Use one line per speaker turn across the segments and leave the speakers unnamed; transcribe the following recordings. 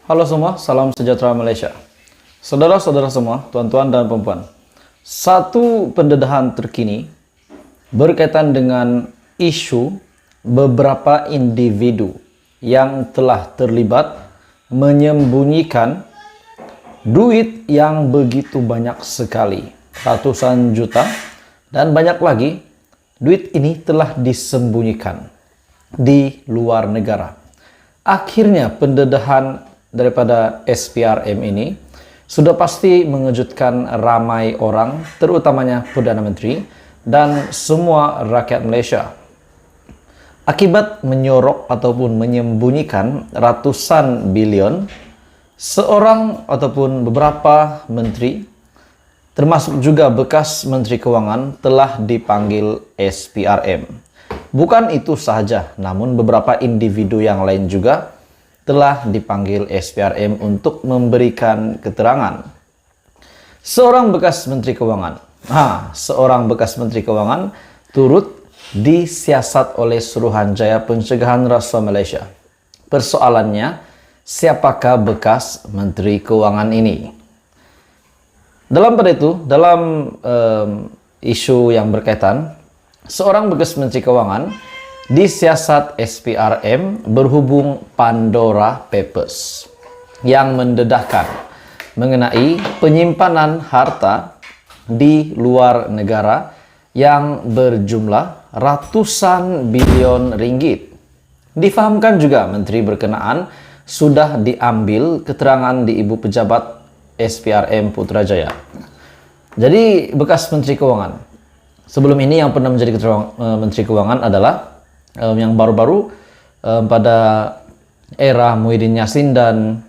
Halo semua, salam sejahtera Malaysia. Saudara-saudara semua, tuan-tuan dan puan-puan. Satu pendedahan terkini berkaitan dengan isu beberapa individu yang telah terlibat menyembunyikan duit yang begitu banyak sekali, ratusan juta, dan banyak lagi. Duit ini telah disembunyikan di luar negara. Akhirnya pendedahan daripada SPRM ini sudah pasti mengejutkan ramai orang, terutamanya Perdana Menteri dan semua rakyat Malaysia. Akibat menyorok ataupun menyembunyikan ratusan bilion, seorang ataupun beberapa menteri, termasuk juga bekas Menteri Kewangan, telah dipanggil SPRM. Bukan itu sahaja, namun beberapa individu yang lain juga telah dipanggil SPRM untuk memberikan keterangan. Seorang bekas Menteri Keuangan turut disiasat oleh Suruhanjaya Pencegahan Rasuah Malaysia. Persoalannya, siapakah bekas Menteri Keuangan ini? Dalam isu yang berkaitan, seorang bekas Menteri Keuangan disiasat SPRM berhubung Pandora Papers yang mendedahkan mengenai penyimpanan harta di luar negara yang berjumlah ratusan bilion ringgit. Difahamkan juga menteri berkenaan sudah diambil keterangan di Ibu Pejabat SPRM Putrajaya. Jadi bekas Menteri Keuangan. Sebelum ini yang pernah menjadi Menteri Keuangan adalah yang baru-baru pada era Muhyiddin Yassin dan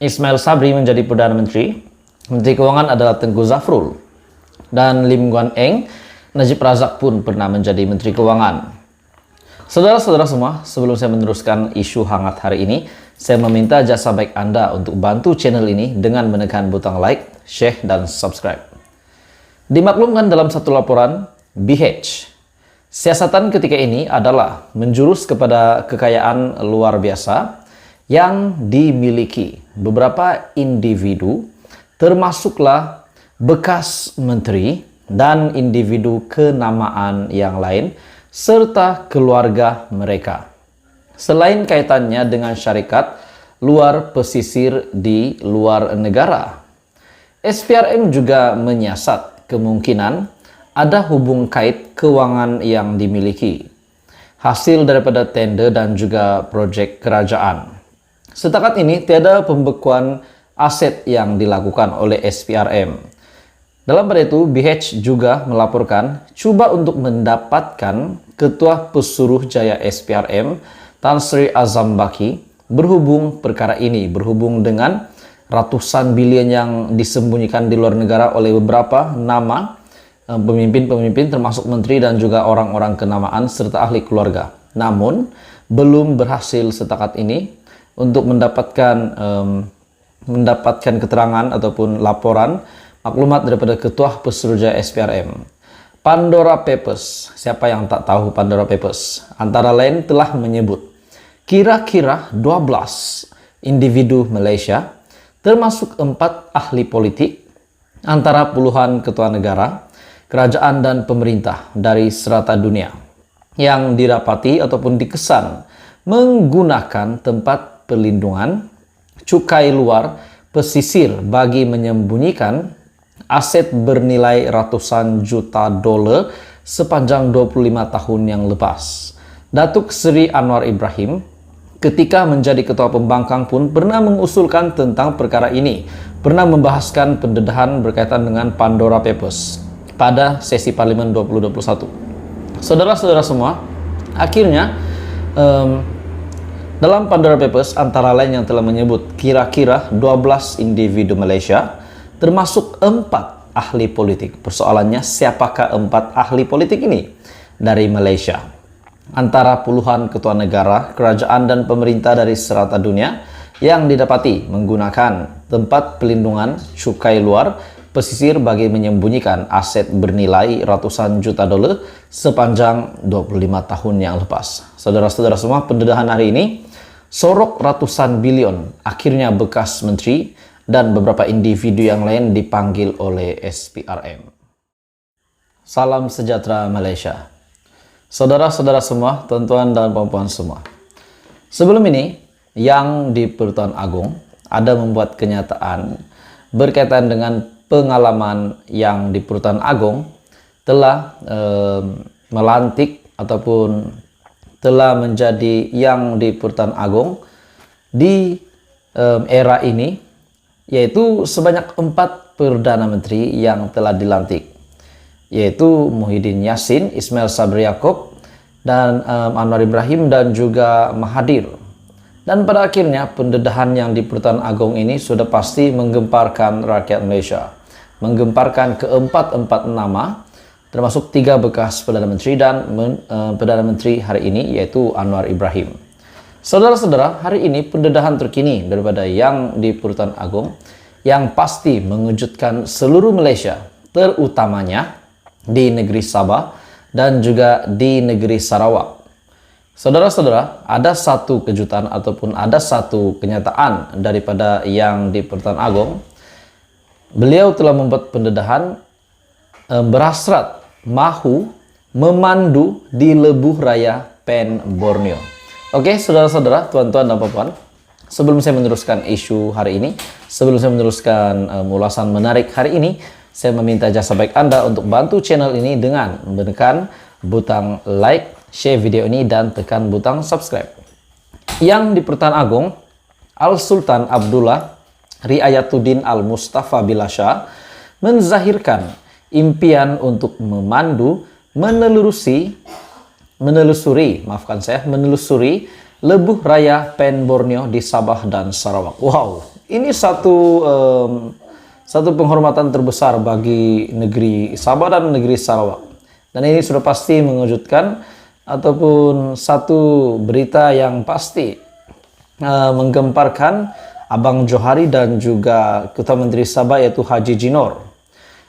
Ismail Sabri menjadi Perdana Menteri. Menteri Keuangan adalah Tengku Zafrul. Dan Lim Guan Eng, Najib Razak pun pernah menjadi Menteri Keuangan. Saudara-saudara semua, sebelum saya meneruskan isu hangat hari ini, saya meminta jasa baik Anda untuk bantu channel ini dengan menekan butang like, share, dan subscribe. Dimaklumkan dalam satu laporan, BH, siasatan ketika ini adalah menjurus kepada kekayaan luar biasa yang dimiliki beberapa individu, termasuklah bekas menteri dan individu kenamaan yang lain, serta keluarga mereka. Selain kaitannya dengan syarikat luar pesisir di luar negara, SPRM juga menyiasat kemungkinan ada hubung kait kewangan yang dimiliki, hasil daripada tender dan juga projek kerajaan. Setakat ini, tiada pembekuan aset yang dilakukan oleh SPRM. Dalam pada itu, BH juga melaporkan cuba untuk mendapatkan Ketua Pesuruh Jaya SPRM, Tan Sri Azam Baki, berhubung perkara ini, berhubung dengan ratusan bilion yang disembunyikan di luar negara oleh beberapa nama pemimpin-pemimpin termasuk menteri dan juga orang-orang kenamaan serta ahli keluarga. Namun belum berhasil setakat ini untuk mendapatkan keterangan ataupun laporan maklumat daripada Ketua Pesuruhjaya SPRM. Pandora Papers, siapa yang tak tahu Pandora Papers? Antara lain telah menyebut kira-kira 12 individu Malaysia, termasuk 4 ahli politik, antara puluhan ketua negara, kerajaan dan pemerintah dari serata dunia yang didapati ataupun dikesan menggunakan tempat perlindungan cukai luar pesisir bagi menyembunyikan aset bernilai ratusan juta dolar sepanjang 25 tahun yang lepas. Datuk Seri Anwar Ibrahim ketika menjadi ketua pembangkang pun pernah mengusulkan tentang perkara ini, pernah membahaskan pendedahan berkaitan dengan Pandora Papers pada sesi Parlimen 2021. Saudara-saudara semua, akhirnya dalam Pandora Papers antara lain yang telah menyebut kira-kira 12 individu Malaysia, termasuk 4 ahli politik. Persoalannya, siapakah 4 ahli politik ini? Dari Malaysia. Antara puluhan ketua negara, kerajaan dan pemerintah dari serata dunia yang didapati menggunakan tempat pelindungan cukai luar pesisir bagi menyembunyikan aset bernilai ratusan juta dolar sepanjang 25 tahun yang lepas. Saudara-saudara semua, pendedahan hari ini Sorok ratusan bilion, akhirnya bekas menteri dan beberapa individu yang lain dipanggil oleh SPRM. Salam sejahtera Malaysia. Saudara-saudara semua, tuan-tuan dan puan-puan semua. Sebelum ini, yang di Pertuan Agong ada membuat kenyataan berkaitan dengan pengalaman yang di Pertuan Agong telah melantik ataupun telah menjadi yang di Pertuan Agong di era ini, yaitu sebanyak 4 Perdana Menteri yang telah dilantik, yaitu Muhyiddin Yassin, Ismail Sabri Yaakob, dan Anwar Ibrahim dan juga Mahathir. Dan pada akhirnya pendedahan yang di Pertuan Agong ini sudah pasti menggemparkan rakyat Malaysia, menggemparkan keempat nama, termasuk 3 bekas Perdana Menteri dan Perdana Menteri hari ini, yaitu Anwar Ibrahim. Saudara-saudara, hari ini pendedahan terkini daripada yang di Pertuan Agong yang pasti mengejutkan seluruh Malaysia, terutamanya di negeri Sabah dan juga di negeri Sarawak. Saudara-saudara, ada satu kejutan ataupun ada satu kenyataan daripada yang di Pertuan Agong. Beliau telah membuat pendedahan berhasrat mahu memandu di Lebuh Raya Pen Borneo. Oke, saudara-saudara, tuan-tuan dan puan-puan, sebelum saya meneruskan isu hari ini, sebelum saya meneruskan ulasan menarik hari ini, saya meminta jasa baik Anda untuk bantu channel ini dengan menekan butang like, share video ini, dan tekan butang subscribe. Yang di Pertuan Agong, Al-Sultan Abdullah Riayatuddin Al-Mustafa Bilasha menzahirkan impian untuk memandu menelusuri Lebuh Raya Pen Borneo di Sabah dan Sarawak. Wow, ini satu penghormatan terbesar bagi negeri Sabah dan negeri Sarawak. Dan ini sudah pasti mengejutkan ataupun satu berita yang pasti menggemparkan Abang Johari dan juga Ketua Menteri Sabah, yaitu Haji Jinor.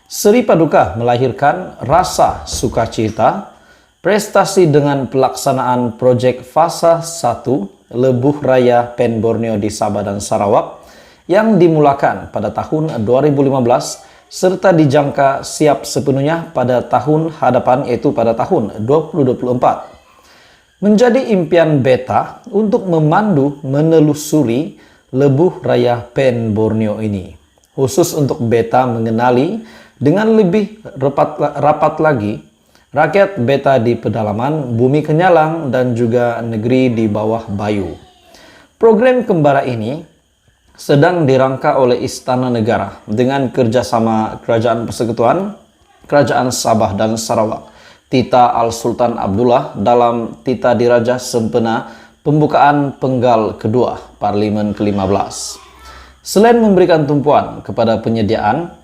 Seri Paduka melahirkan rasa sukacita prestasi dengan pelaksanaan proyek fasa 1 Lebuh Raya Pen Borneo di Sabah dan Sarawak yang dimulakan pada tahun 2015 serta dijangka siap sepenuhnya pada tahun hadapan, yaitu pada tahun 2024. Menjadi impian beta untuk memandu menelusuri Lebuh Raya Pen Borneo ini, khusus untuk beta mengenali dengan lebih rapat lagi rakyat beta di pedalaman Bumi Kenyalang dan juga negeri di bawah Bayu. Program kembara ini sedang dirangka oleh Istana Negara dengan kerjasama Kerajaan Persekutuan, Kerajaan Sabah dan Sarawak, Tita Al-Sultan Abdullah dalam Tita Diraja Sempena pembukaan penggal kedua Parlimen ke-15. Selain memberikan tumpuan kepada penyediaan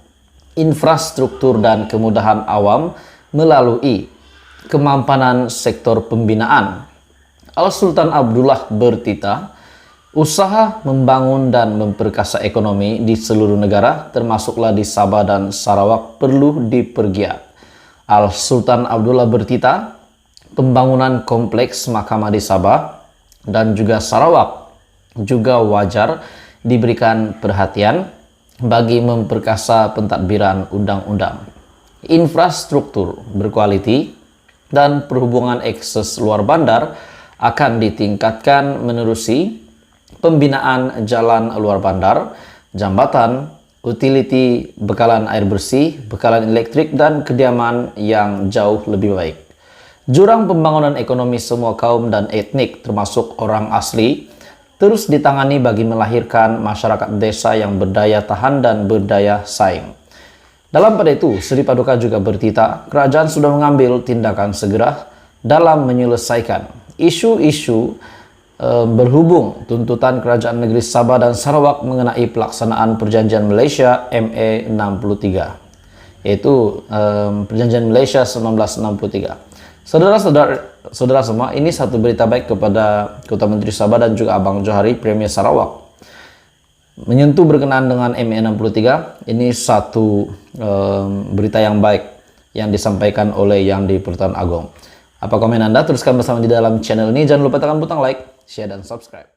infrastruktur dan kemudahan awam melalui kemampanan sektor pembinaan, Al-Sultan Abdullah bertita usaha membangun dan memperkasa ekonomi di seluruh negara, termasuklah di Sabah dan Sarawak, perlu dipergiat. Al-Sultan Abdullah bertita pembangunan kompleks mahkamah di Sabah dan juga Sarawak juga wajar diberikan perhatian bagi memperkasa pentadbiran undang-undang, infrastruktur berkualiti, dan perhubungan akses luar bandar akan ditingkatkan menerusi pembinaan jalan luar bandar, jambatan, utility, bekalan air bersih, bekalan elektrik, dan kediaman yang jauh lebih baik. Jurang pembangunan ekonomi semua kaum dan etnik termasuk orang asli terus ditangani bagi melahirkan masyarakat desa yang berdaya tahan dan berdaya saing. Dalam pada itu, Seri Paduka juga bertita, kerajaan sudah mengambil tindakan segera dalam menyelesaikan isu-isu berhubung tuntutan Kerajaan Negeri Sabah dan Sarawak mengenai pelaksanaan Perjanjian Malaysia MA 63, yaitu Perjanjian Malaysia 1963. Saudara semua, ini satu berita baik kepada Ketua Menteri Sabah dan juga Abang Johari, Premier Sarawak. Menyentuh berkenaan dengan MA 63, ini satu berita yang baik yang disampaikan oleh yang di Pertuan Agong. Apa komen Anda? Teruskan bersama di dalam channel ini. Jangan lupa tekan butang like, share, dan subscribe.